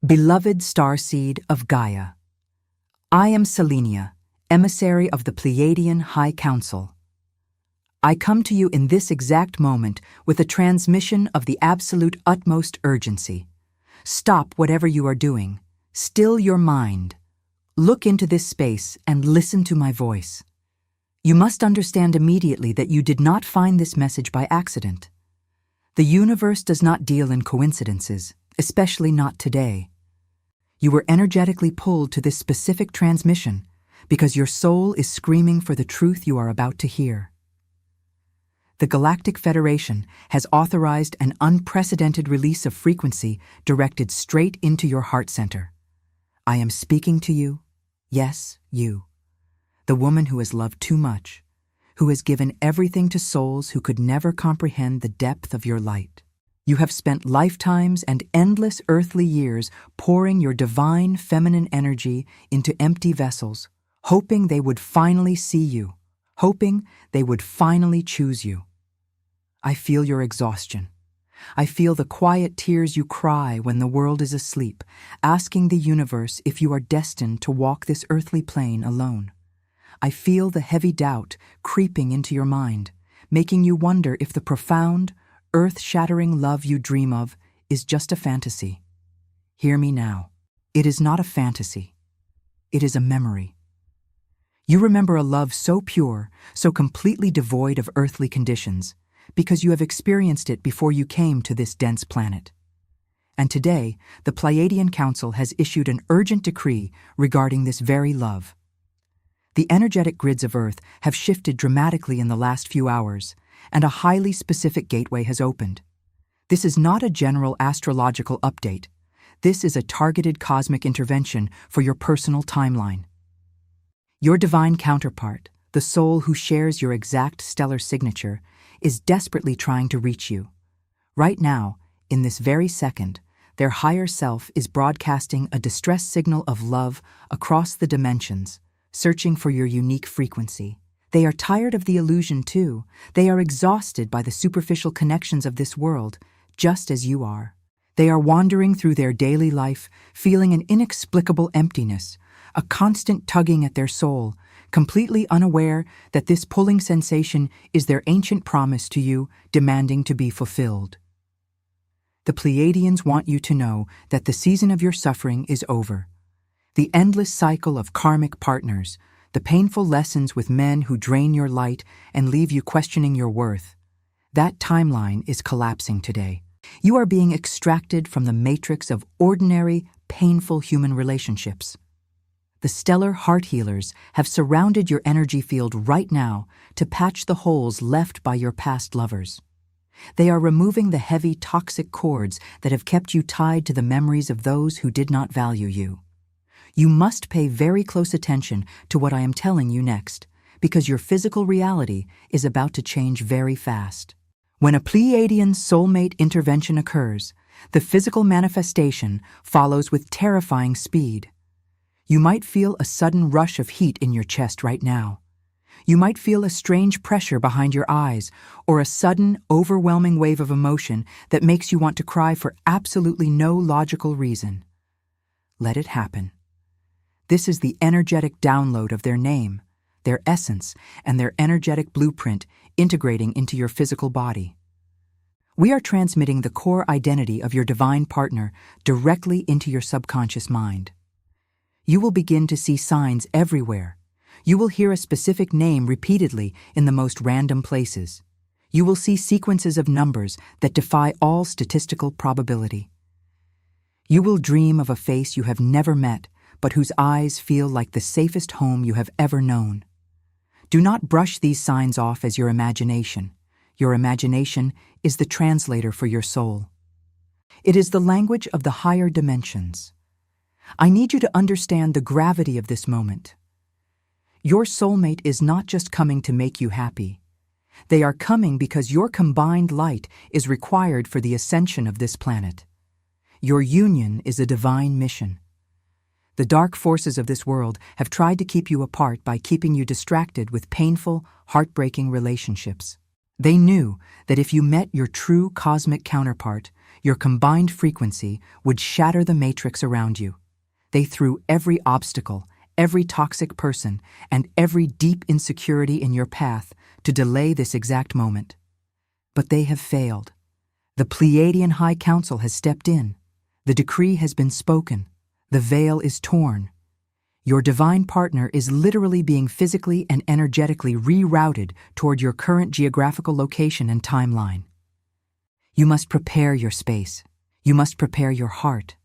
Beloved Starseed of Gaia, I am Selenia, emissary of the Pleiadian High Council. I come to you in this exact moment with a transmission of the absolute utmost urgency. Stop whatever you are doing. Still your mind. Look into this space and listen to my voice. You must understand immediately that you did not find this message by accident. The universe does not deal in coincidences, especially not today. You were energetically pulled to this specific transmission because your soul is screaming for the truth you are about to hear. The Galactic Federation has authorized an unprecedented release of frequency directed straight into your heart center. I am speaking to you, yes, you, the woman who has loved too much, who has given everything to souls who could never comprehend the depth of your light. You have spent lifetimes and endless earthly years pouring your divine feminine energy into empty vessels, hoping they would finally see you, hoping they would finally choose you. I feel your exhaustion. I feel the quiet tears you cry when the world is asleep, asking the universe if you are destined to walk this earthly plane alone. I feel the heavy doubt creeping into your mind, making you wonder if the profound, earth-shattering love you dream of is just a fantasy. Hear me now. It is not a fantasy. It is a memory. You remember a love so pure, so completely devoid of earthly conditions, because you have experienced it before you came to this dense planet. And today, the Pleiadian Council has issued an urgent decree regarding this very love. The energetic grids of Earth have shifted dramatically in the last few hours, and a highly specific gateway has opened. This is not a general astrological update. This is a targeted cosmic intervention for your personal timeline. Your divine counterpart, the soul who shares your exact stellar signature, is desperately trying to reach you. Right now, in this very second, their higher self is broadcasting a distress signal of love across the dimensions, searching for your unique frequency. They are tired of the illusion too. They are exhausted by the superficial connections of this world, just as you are. They are wandering through their daily life, feeling an inexplicable emptiness, a constant tugging at their soul, completely unaware that this pulling sensation is their ancient promise to you, demanding to be fulfilled. The Pleiadians want you to know that the season of your suffering is over. The endless cycle of karmic partners, the painful lessons with men who drain your light and leave you questioning your worth, that timeline is collapsing today. You are being extracted from the matrix of ordinary, painful human relationships. The stellar heart healers have surrounded your energy field right now to patch the holes left by your past lovers. They are removing the heavy, toxic cords that have kept you tied to the memories of those who did not value you. You must pay very close attention to what I am telling you next, because your physical reality is about to change very fast. When a Pleiadian soulmate intervention occurs, the physical manifestation follows with terrifying speed. You might feel a sudden rush of heat in your chest right now. You might feel a strange pressure behind your eyes or a sudden, overwhelming wave of emotion that makes you want to cry for absolutely no logical reason. Let it happen. This is the energetic download of their name, their essence, and their energetic blueprint integrating into your physical body. We are transmitting the core identity of your divine partner directly into your subconscious mind. You will begin to see signs everywhere. You will hear a specific name repeatedly in the most random places. You will see sequences of numbers that defy all statistical probability. You will dream of a face you have never met, but whose eyes feel like the safest home you have ever known. Do not brush these signs off as your imagination. Your imagination is the translator for your soul. It is the language of the higher dimensions. I need you to understand the gravity of this moment. Your soulmate is not just coming to make you happy. They are coming because your combined light is required for the ascension of this planet. Your union is a divine mission. The dark forces of this world have tried to keep you apart by keeping you distracted with painful, heartbreaking relationships. They knew that if you met your true cosmic counterpart, your combined frequency would shatter the matrix around you. They threw every obstacle, every toxic person, and every deep insecurity in your path to delay this exact moment. But they have failed. The Pleiadian High Council has stepped in. The decree has been spoken. The veil is torn. Your divine partner is literally being physically and energetically rerouted toward your current geographical location and timeline. You must prepare your space. You must prepare your heart.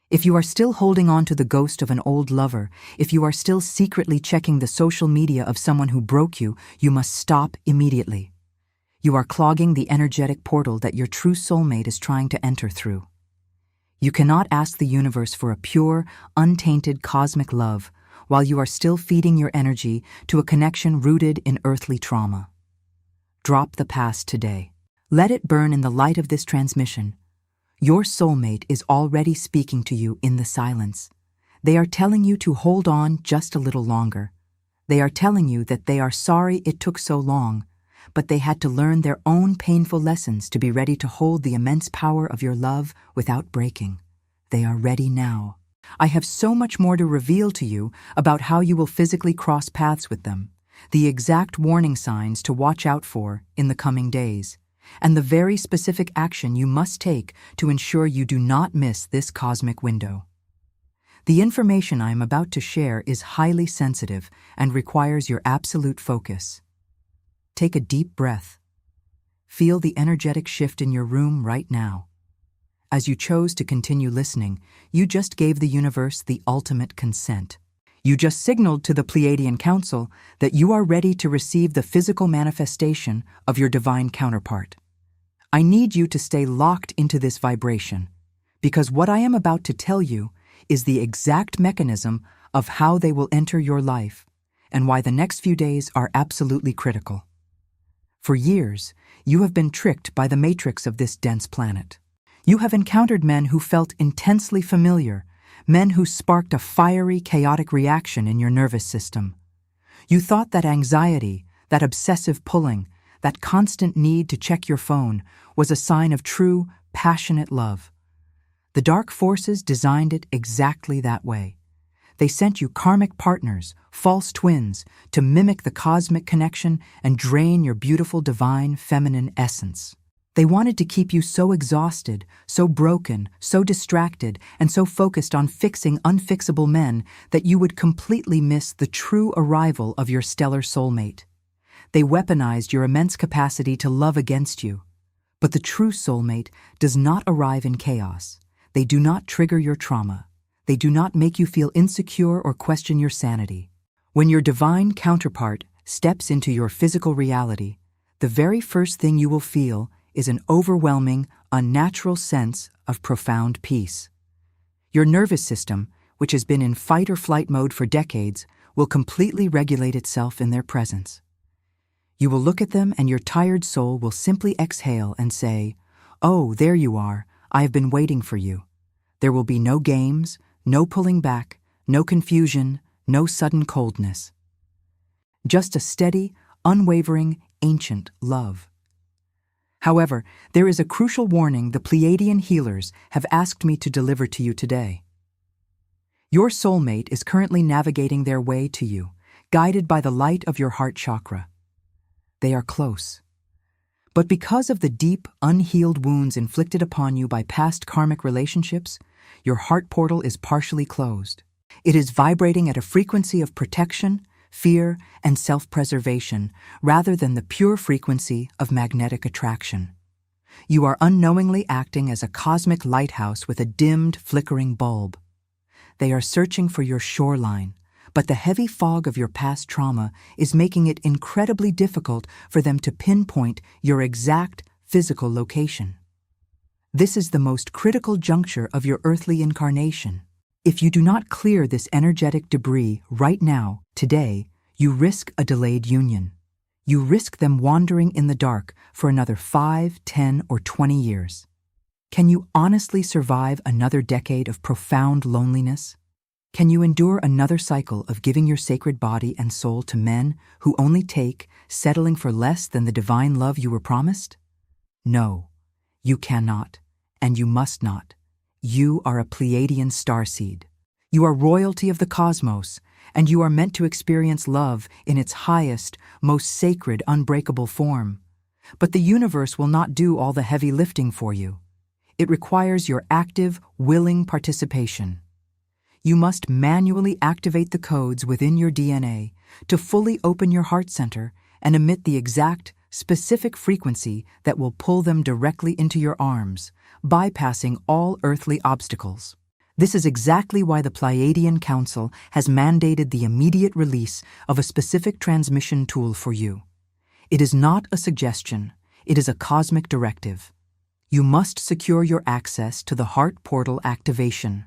If you are still holding on to the ghost of an old lover, if you are still secretly checking the social media of someone who broke you, you must stop immediately. You are clogging the energetic portal that your true soulmate is trying to enter through. You cannot ask the universe for a pure, untainted cosmic love while you are still feeding your energy to a connection rooted in earthly trauma. Drop the past today. Let it burn in the light of this transmission. Your soulmate is already speaking to you in the silence. They are telling you to hold on just a little longer. They are telling you that they are sorry it took so long, but they had to learn their own painful lessons to be ready to hold the immense power of your love without breaking. They are ready now. I have so much more to reveal to you about how you will physically cross paths with them, the exact warning signs to watch out for in the coming days, and the very specific action you must take to ensure you do not miss this cosmic window. The information I am about to share is highly sensitive and requires your absolute focus. Take a deep breath. Feel the energetic shift in your room right now. As you chose to continue listening, you just gave the universe the ultimate consent. You just signaled to the Pleiadian Council that you are ready to receive the physical manifestation of your divine counterpart. I need you to stay locked into this vibration, because what I am about to tell you is the exact mechanism of how they will enter your life and why the next few days are absolutely critical. For years, you have been tricked by the matrix of this dense planet. You have encountered men who felt intensely familiar, men who sparked a fiery, chaotic reaction in your nervous system. You thought that anxiety, that obsessive pulling, that constant need to check your phone was a sign of true, passionate love. The dark forces designed it exactly that way. They sent you karmic partners, false twins, to mimic the cosmic connection and drain your beautiful divine feminine essence. They wanted to keep you so exhausted, so broken, so distracted, and so focused on fixing unfixable men that you would completely miss the true arrival of your stellar soulmate. They weaponized your immense capacity to love against you. But the true soulmate does not arrive in chaos. They do not trigger your trauma. They do not make you feel insecure or question your sanity. When your divine counterpart steps into your physical reality, the very first thing you will feel is an overwhelming, unnatural sense of profound peace. Your nervous system, which has been in fight or flight mode for decades, will completely regulate itself in their presence. You will look at them and your tired soul will simply exhale and say, "Oh, there you are. I have been waiting for you." There will be no games, no pulling back, no confusion, no sudden coldness. Just a steady, unwavering, ancient love. However, there is a crucial warning the Pleiadian healers have asked me to deliver to you today. Your soulmate is currently navigating their way to you, guided by the light of your heart chakra. They are close. But because of the deep, unhealed wounds inflicted upon you by past karmic relationships, your heart portal is partially closed. It is vibrating at a frequency of protection, fear, and self-preservation, rather than the pure frequency of magnetic attraction. You are unknowingly acting as a cosmic lighthouse with a dimmed, flickering bulb. They are searching for your shoreline, but the heavy fog of your past trauma is making it incredibly difficult for them to pinpoint your exact physical location. This is the most critical juncture of your earthly incarnation. If you do not clear this energetic debris right now, today, you risk a delayed union. You risk them wandering in the dark for another 5, 10, or 20 years. Can you honestly survive another decade of profound loneliness? Can you endure another cycle of giving your sacred body and soul to men who only take, settling for less than the divine love you were promised? No, you cannot, And you must not. You are a Pleiadian starseed. You are royalty of the cosmos, and you are meant to experience love in its highest, most sacred, unbreakable form. But the universe will not do all the heavy lifting for you. It requires your active, willing participation. You must manually activate the codes within your DNA to fully open your heart center and emit the exact, specific frequency that will pull them directly into your arms, bypassing all earthly obstacles. This is exactly why the Pleiadian Council has mandated the immediate release of a specific transmission tool for you. It is not a suggestion, it is a cosmic directive. You must secure your access to the heart portal activation.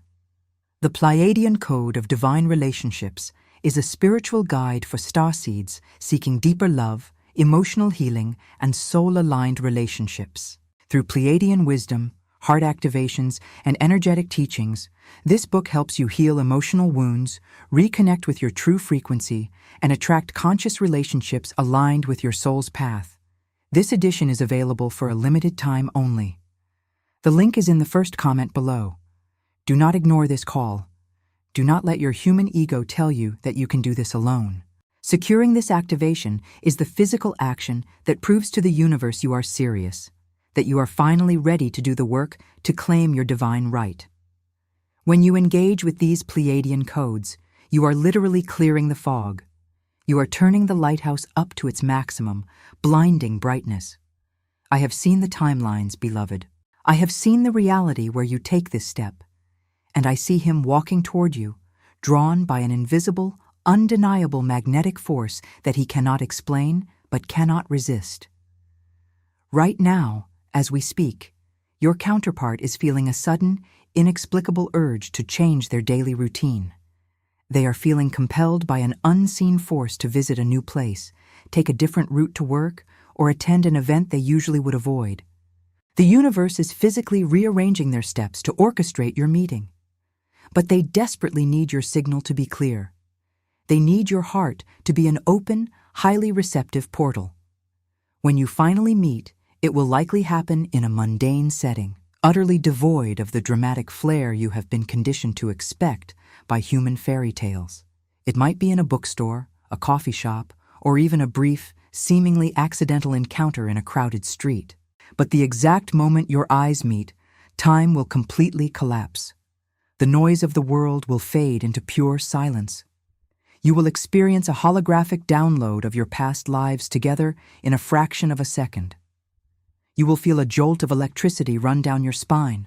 The Pleiadian Code of Divine Relationships is a spiritual guide for starseeds seeking deeper love, emotional healing, and soul-aligned relationships. Through Pleiadian wisdom, heart activations, and energetic teachings, this book helps you heal emotional wounds, reconnect with your true frequency, and attract conscious relationships aligned with your soul's path. This edition is available for a limited time only. The link is in the first comment below. Do not ignore this call. Do not let your human ego tell you that you can do this alone. Securing this activation is the physical action that proves to the universe you are serious, that you are finally ready to do the work to claim your divine right. When you engage with these Pleiadian codes, you are literally clearing the fog. You are turning the lighthouse up to its maximum, blinding brightness. I have seen the timelines, beloved. I have seen the reality where you take this step, and I see him walking toward you, drawn by an invisible, undeniable magnetic force that he cannot explain but cannot resist. Right now, as we speak, your counterpart is feeling a sudden, inexplicable urge to change their daily routine. They are feeling compelled by an unseen force to visit a new place, take a different route to work, or attend an event they usually would avoid. The universe is physically rearranging their steps to orchestrate your meeting. But they desperately need your signal to be clear. They need your heart to be an open, highly receptive portal. When you finally meet, it will likely happen in a mundane setting, utterly devoid of the dramatic flair you have been conditioned to expect by human fairy tales. It might be in a bookstore, a coffee shop, or even a brief, seemingly accidental encounter in a crowded street. But the exact moment your eyes meet, time will completely collapse. The noise of the world will fade into pure silence. You will experience a holographic download of your past lives together in a fraction of a second. You will feel a jolt of electricity run down your spine,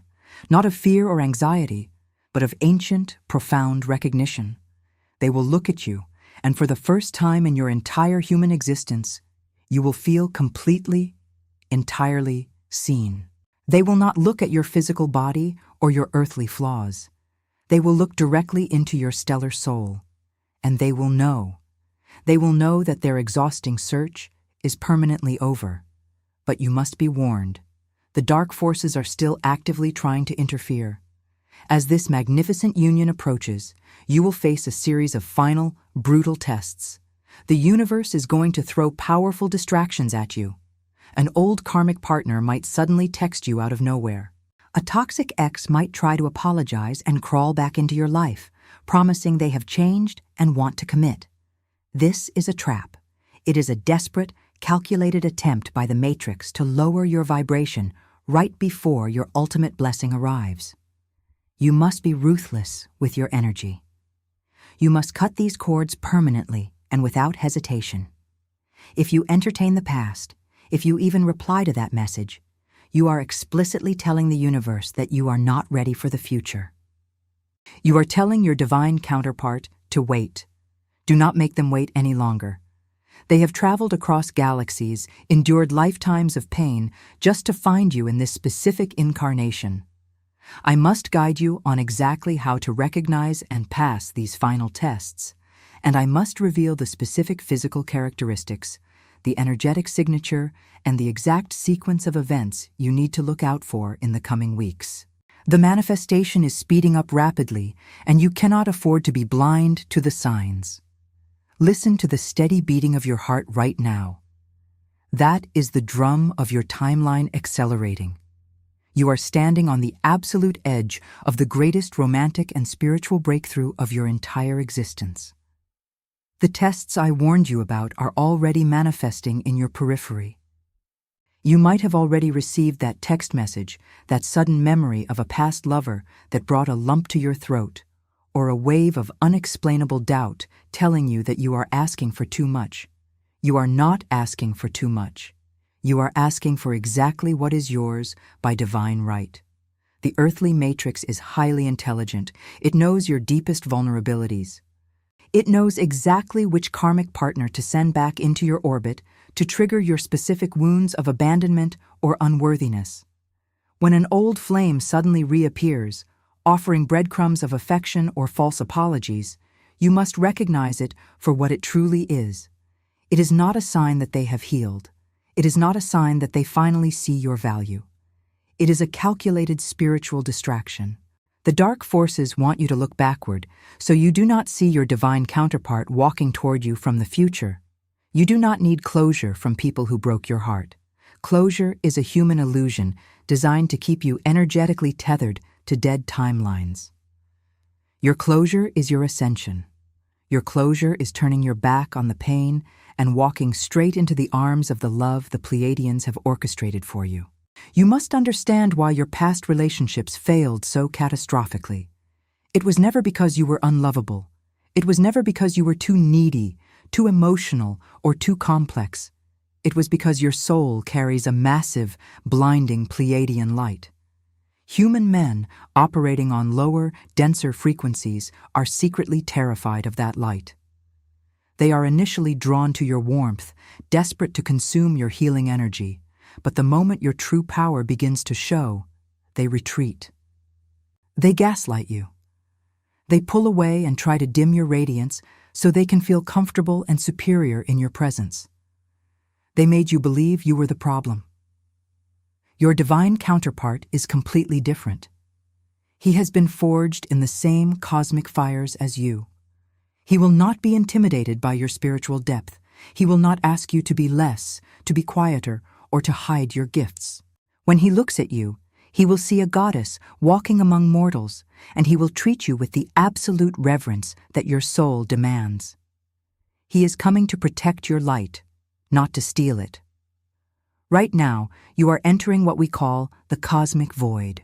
not of fear or anxiety, but of ancient, profound recognition. They will look at you, and for the first time in your entire human existence, you will feel completely, entirely seen. They will not look at your physical body or your earthly flaws. They will look directly into your stellar soul, and they will know. They will know that their exhausting search is permanently over. But you must be warned. The dark forces are still actively trying to interfere. As this magnificent union approaches, you will face a series of final, brutal tests. The universe is going to throw powerful distractions at you. An old karmic partner might suddenly text you out of nowhere. A toxic ex might try to apologize and crawl back into your life, promising they have changed and want to commit. This is a trap. It is a desperate, calculated attempt by the Matrix to lower your vibration right before your ultimate blessing arrives. You must be ruthless with your energy. You must cut these cords permanently and without hesitation. If you entertain the past, if you even reply to that message, you are explicitly telling the universe that you are not ready for the future. You are telling your divine counterpart to wait. Do not make them wait any longer. They have traveled across galaxies, endured lifetimes of pain just to find you in this specific incarnation. I must guide you on exactly how to recognize and pass these final tests, and I must reveal the specific physical characteristics, the energetic signature, and the exact sequence of events you need to look out for in the coming weeks. The manifestation is speeding up rapidly, and you cannot afford to be blind to the signs. Listen to the steady beating of your heart right now. That is the drum of your timeline accelerating. You are standing on the absolute edge of the greatest romantic and spiritual breakthrough of your entire existence. The tests I warned you about are already manifesting in your periphery. You might have already received that text message, that sudden memory of a past lover that brought a lump to your throat, or a wave of unexplainable doubt telling you that you are asking for too much. You are not asking for too much. You are asking for exactly what is yours by divine right. The earthly matrix is highly intelligent. It knows your deepest vulnerabilities. It knows exactly which karmic partner to send back into your orbit to trigger your specific wounds of abandonment or unworthiness. When an old flame suddenly reappears, offering breadcrumbs of affection or false apologies, you must recognize it for what it truly is. It is not a sign that they have healed. It is not a sign that they finally see your value. It is a calculated spiritual distraction. The dark forces want you to look backward, so you do not see your divine counterpart walking toward you from the future. You do not need closure from people who broke your heart. Closure is a human illusion designed to keep you energetically tethered to dead timelines. Your closure is your ascension. Your closure is turning your back on the pain and walking straight into the arms of the love the Pleiadians have orchestrated for you. You must understand why your past relationships failed so catastrophically. It was never because you were unlovable. It was never because you were too needy, too emotional, or too complex. It was because your soul carries a massive, blinding Pleiadian light. Human men operating on lower, denser frequencies are secretly terrified of that light. They are initially drawn to your warmth, desperate to consume your healing energy, but the moment your true power begins to show, they retreat. They gaslight you. They pull away and try to dim your radiance so they can feel comfortable and superior in your presence. They made you believe you were the problem. Your divine counterpart is completely different. He has been forged in the same cosmic fires as you. He will not be intimidated by your spiritual depth. He will not ask you to be less, to be quieter, or to hide your gifts. When he looks at you, he will see a goddess walking among mortals, and he will treat you with the absolute reverence that your soul demands. He is coming to protect your light, not to steal it. Right now, you are entering what we call the cosmic void.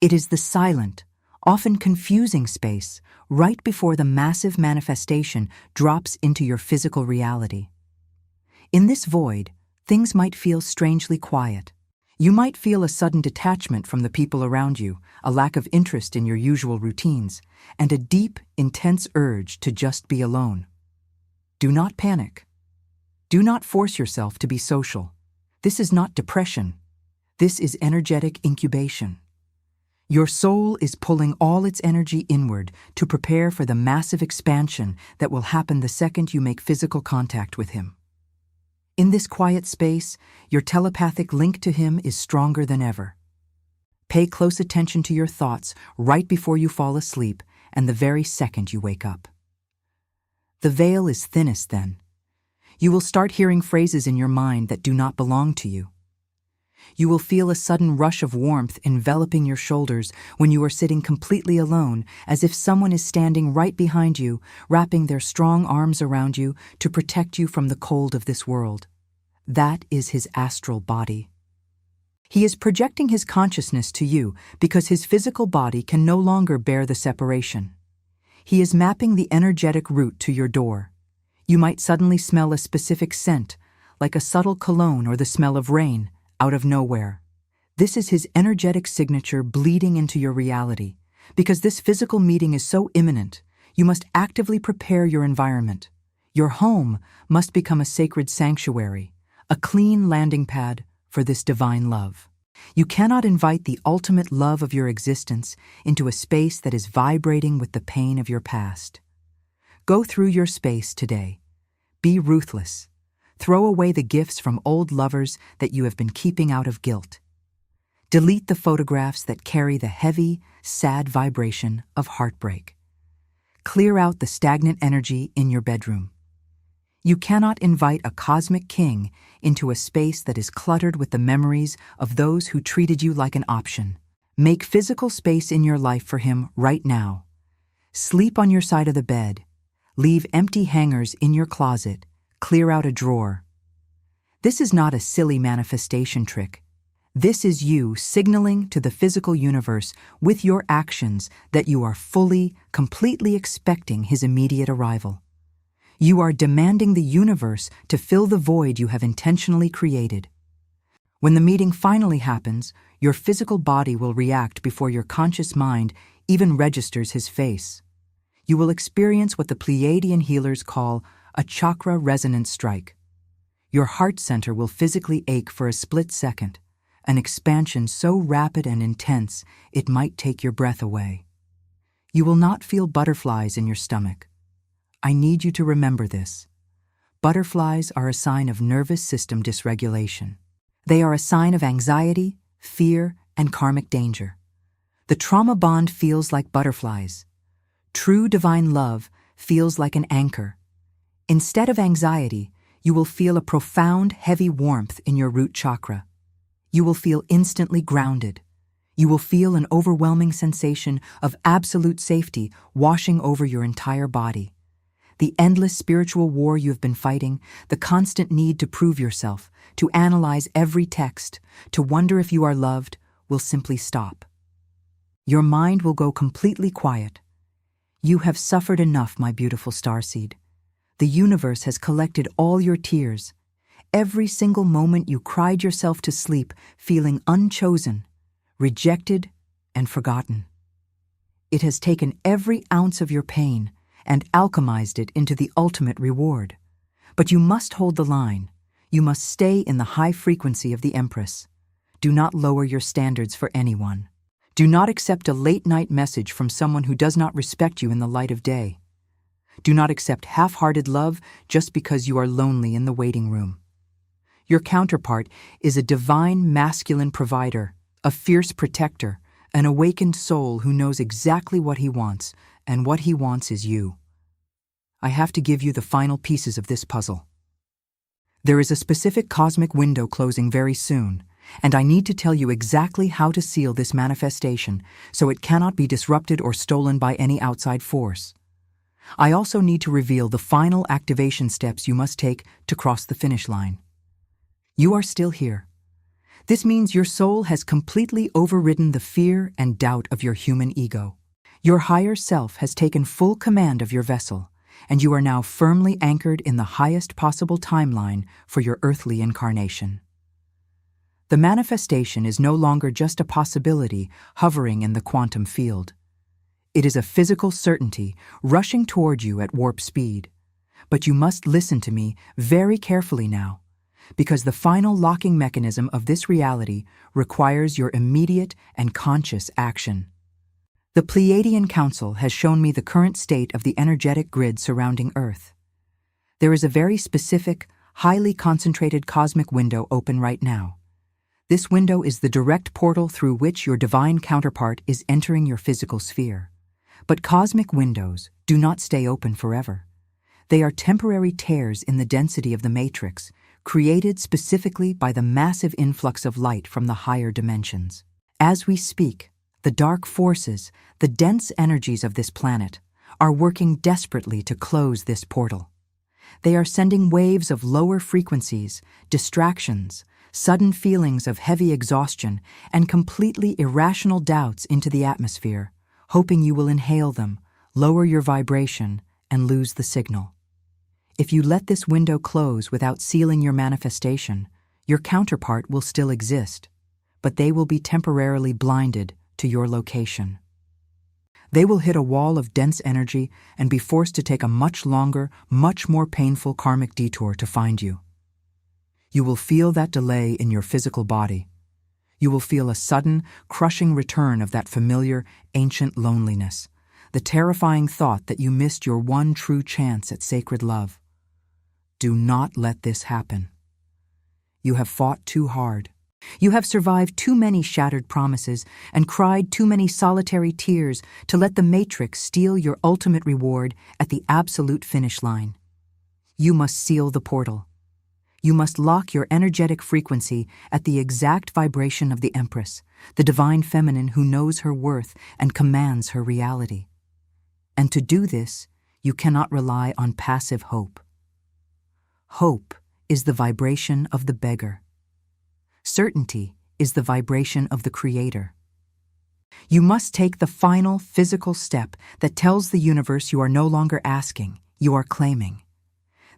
It is the silent, often confusing space right before the massive manifestation drops into your physical reality. In this void, things might feel strangely quiet. You might feel a sudden detachment from the people around you, a lack of interest in your usual routines, and a deep, intense urge to just be alone. Do not panic. Do not force yourself to be social. This is not depression. This is energetic incubation. Your soul is pulling all its energy inward to prepare for the massive expansion that will happen the second you make physical contact with him. In this quiet space, your telepathic link to him is stronger than ever. Pay close attention to your thoughts right before you fall asleep and the very second you wake up. The veil is thinnest then. You will start hearing phrases in your mind that do not belong to you. You will feel a sudden rush of warmth enveloping your shoulders when you are sitting completely alone, as if someone is standing right behind you, wrapping their strong arms around you to protect you from the cold of this world. That is his astral body. He is projecting his consciousness to you because his physical body can no longer bear the separation. He is mapping the energetic route to your door. You might suddenly smell a specific scent, like a subtle cologne or the smell of rain, out of nowhere. This is his energetic signature bleeding into your reality. Because this physical meeting is so imminent, you must actively prepare your environment. Your home must become a sacred sanctuary, a clean landing pad for this divine love. You cannot invite the ultimate love of your existence into a space that is vibrating with the pain of your past. Go through your space today. Be ruthless. Throw away the gifts from old lovers that you have been keeping out of guilt. Delete the photographs that carry the heavy, sad vibration of heartbreak. Clear out the stagnant energy in your bedroom. You cannot invite a cosmic king into a space that is cluttered with the memories of those who treated you like an option. Make physical space in your life for him right now. Sleep on your side of the bed. Leave empty hangers in your closet. Clear out a drawer. This is not a silly manifestation trick. This is you signaling to the physical universe with your actions that you are fully, completely expecting his immediate arrival. You are demanding the universe to fill the void you have intentionally created. When the meeting finally happens, your physical body will react before your conscious mind even registers his face. You will experience what the Pleiadian healers call a chakra resonance strike. Your heart center will physically ache for a split second, an expansion so rapid and intense it might take your breath away. You will not feel butterflies in your stomach. I need you to remember this. Butterflies are a sign of nervous system dysregulation. They are a sign of anxiety, fear, and karmic danger. The trauma bond feels like butterflies. True divine love feels like an anchor. Instead of anxiety, you will feel a profound, heavy warmth in your root chakra. You will feel instantly grounded. You will feel an overwhelming sensation of absolute safety washing over your entire body. The endless spiritual war you have been fighting, the constant need to prove yourself, to analyze every text, to wonder if you are loved, will simply stop. Your mind will go completely quiet. You have suffered enough, my beautiful starseed. The universe has collected all your tears. Every single moment you cried yourself to sleep, feeling unchosen, rejected, and forgotten. It has taken every ounce of your pain and alchemized it into the ultimate reward. But you must hold the line. You must stay in the high frequency of the Empress. Do not lower your standards for anyone. Do not accept a late-night message from someone who does not respect you in the light of day. Do not accept half-hearted love just because you are lonely in the waiting room. Your counterpart is a divine masculine provider, a fierce protector, an awakened soul who knows exactly what he wants, and what he wants is you. I have to give you the final pieces of this puzzle. There is a specific cosmic window closing very soon, and I need to tell you exactly how to seal this manifestation so it cannot be disrupted or stolen by any outside force. I also need to reveal the final activation steps you must take to cross the finish line. You are still here. This means your soul has completely overridden the fear and doubt of your human ego. Your higher self has taken full command of your vessel, and you are now firmly anchored in the highest possible timeline for your earthly incarnation. The manifestation is no longer just a possibility hovering in the quantum field. It is a physical certainty rushing toward you at warp speed. But you must listen to me very carefully now, because the final locking mechanism of this reality requires your immediate and conscious action. The Pleiadian Council has shown me the current state of the energetic grid surrounding Earth. There is a very specific, highly concentrated cosmic window open right now. This window is the direct portal through which your divine counterpart is entering your physical sphere. But cosmic windows do not stay open forever. They are temporary tears in the density of the matrix, created specifically by the massive influx of light from the higher dimensions. As we speak, the dark forces, the dense energies of this planet, are working desperately to close this portal. They are sending waves of lower frequencies, distractions, sudden feelings of heavy exhaustion, and completely irrational doubts into the atmosphere, hoping you will inhale them, lower your vibration, and lose the signal. If you let this window close without sealing your manifestation, your counterpart will still exist, but they will be temporarily blinded to your location. They will hit a wall of dense energy and be forced to take a much longer, much more painful karmic detour to find you. You will feel that delay in your physical body. You will feel a sudden, crushing return of that familiar, ancient loneliness, the terrifying thought that you missed your one true chance at sacred love. Do not let this happen. You have fought too hard. You have survived too many shattered promises and cried too many solitary tears to let the matrix steal your ultimate reward at the absolute finish line. You must seal the portal. You must lock your energetic frequency at the exact vibration of the Empress, the divine feminine who knows her worth and commands her reality. And to do this, you cannot rely on passive hope. Hope is the vibration of the beggar. Certainty is the vibration of the Creator. You must take the final physical step that tells the universe you are no longer asking, you are claiming.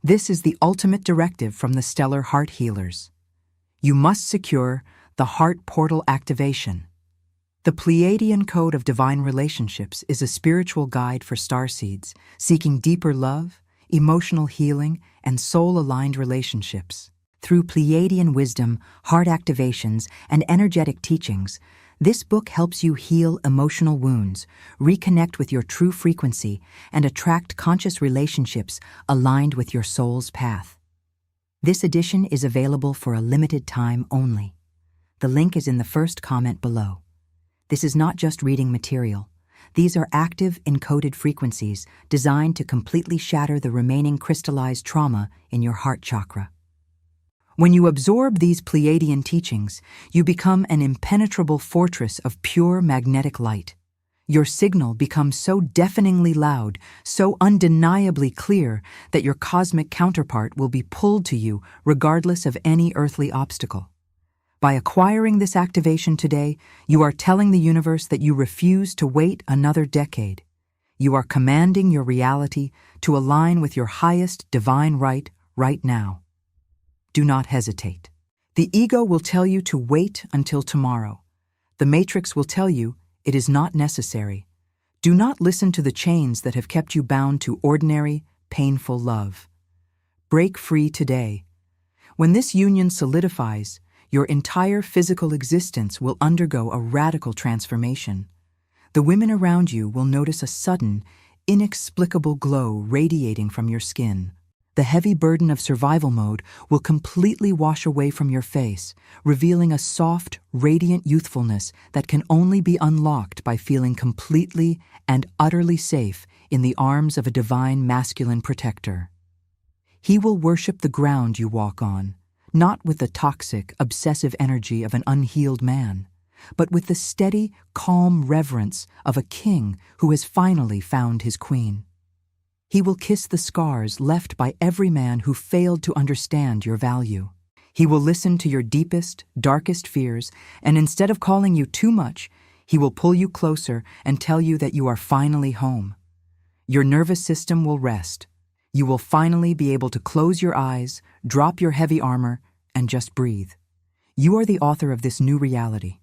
This is the ultimate directive from the stellar heart healers. You must secure the heart portal activation. The Pleiadian Code of Divine Relationships is a spiritual guide for starseeds seeking deeper love, emotional healing, and soul-aligned relationships. Through Pleiadian wisdom, heart activations, and energetic teachings, this book helps you heal emotional wounds, reconnect with your true frequency, and attract conscious relationships aligned with your soul's path. This edition is available for a limited time only. The link is in the first comment below. This is not just reading material. These are active, encoded frequencies designed to completely shatter the remaining crystallized trauma in your heart chakra. When you absorb these Pleiadian teachings, you become an impenetrable fortress of pure magnetic light. Your signal becomes so deafeningly loud, so undeniably clear, that your cosmic counterpart will be pulled to you regardless of any earthly obstacle. By acquiring this activation today, you are telling the universe that you refuse to wait another decade. You are commanding your reality to align with your highest divine right now. Do not hesitate. The ego will tell you to wait until tomorrow. The matrix will tell you it is not necessary. Do not listen to the chains that have kept you bound to ordinary, painful love. Break free today. When this union solidifies, your entire physical existence will undergo a radical transformation. The women around you will notice a sudden, inexplicable glow radiating from your skin. The heavy burden of survival mode will completely wash away from your face, revealing a soft, radiant youthfulness that can only be unlocked by feeling completely and utterly safe in the arms of a divine masculine protector. He will worship the ground you walk on, not with the toxic, obsessive energy of an unhealed man, but with the steady, calm reverence of a king who has finally found his queen. He will kiss the scars left by every man who failed to understand your value. He will listen to your deepest, darkest fears, and instead of calling you too much, he will pull you closer and tell you that you are finally home. Your nervous system will rest. You will finally be able to close your eyes, drop your heavy armor, and just breathe. You are the author of this new reality.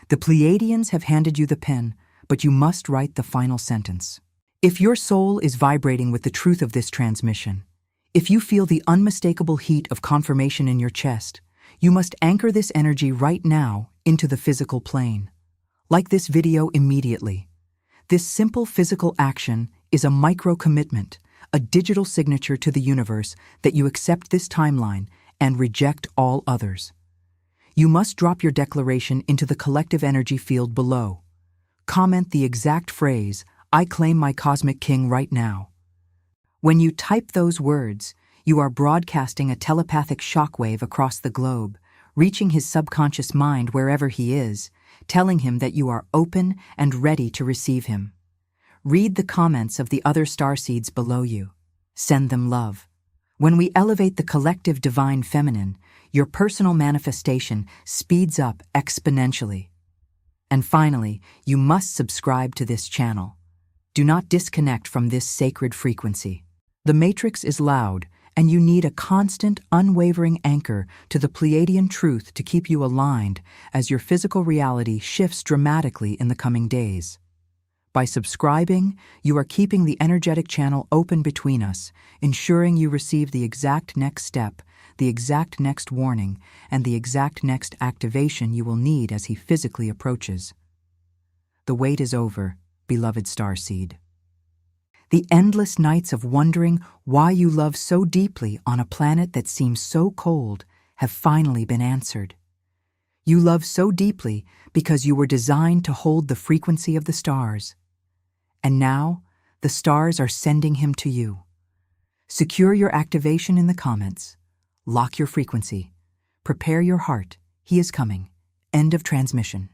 The Pleiadians have handed you the pen, but you must write the final sentence. If your soul is vibrating with the truth of this transmission, if you feel the unmistakable heat of confirmation in your chest, you must anchor this energy right now into the physical plane. Like this video immediately. This simple physical action is a micro-commitment, a digital signature to the universe that you accept this timeline and reject all others. You must drop your declaration into the collective energy field below. Comment the exact phrase, "I claim my cosmic king right now." When you type those words, you are broadcasting a telepathic shockwave across the globe, reaching his subconscious mind wherever he is, telling him that you are open and ready to receive him. Read the comments of the other starseeds below you. Send them love. When we elevate the collective divine feminine, your personal manifestation speeds up exponentially. And finally, you must subscribe to this channel. Do not disconnect from this sacred frequency. The matrix is loud, and you need a constant, unwavering anchor to the Pleiadian truth to keep you aligned as your physical reality shifts dramatically in the coming days. By subscribing, you are keeping the energetic channel open between us, ensuring you receive the exact next step, the exact next warning, and the exact next activation you will need as he physically approaches. The wait is over, beloved Starseed. The endless nights of wondering why you love so deeply on a planet that seems so cold have finally been answered. You love so deeply because you were designed to hold the frequency of the stars. And now, the stars are sending him to you. Secure your activation in the comments. Lock your frequency. Prepare your heart. He is coming. End of transmission.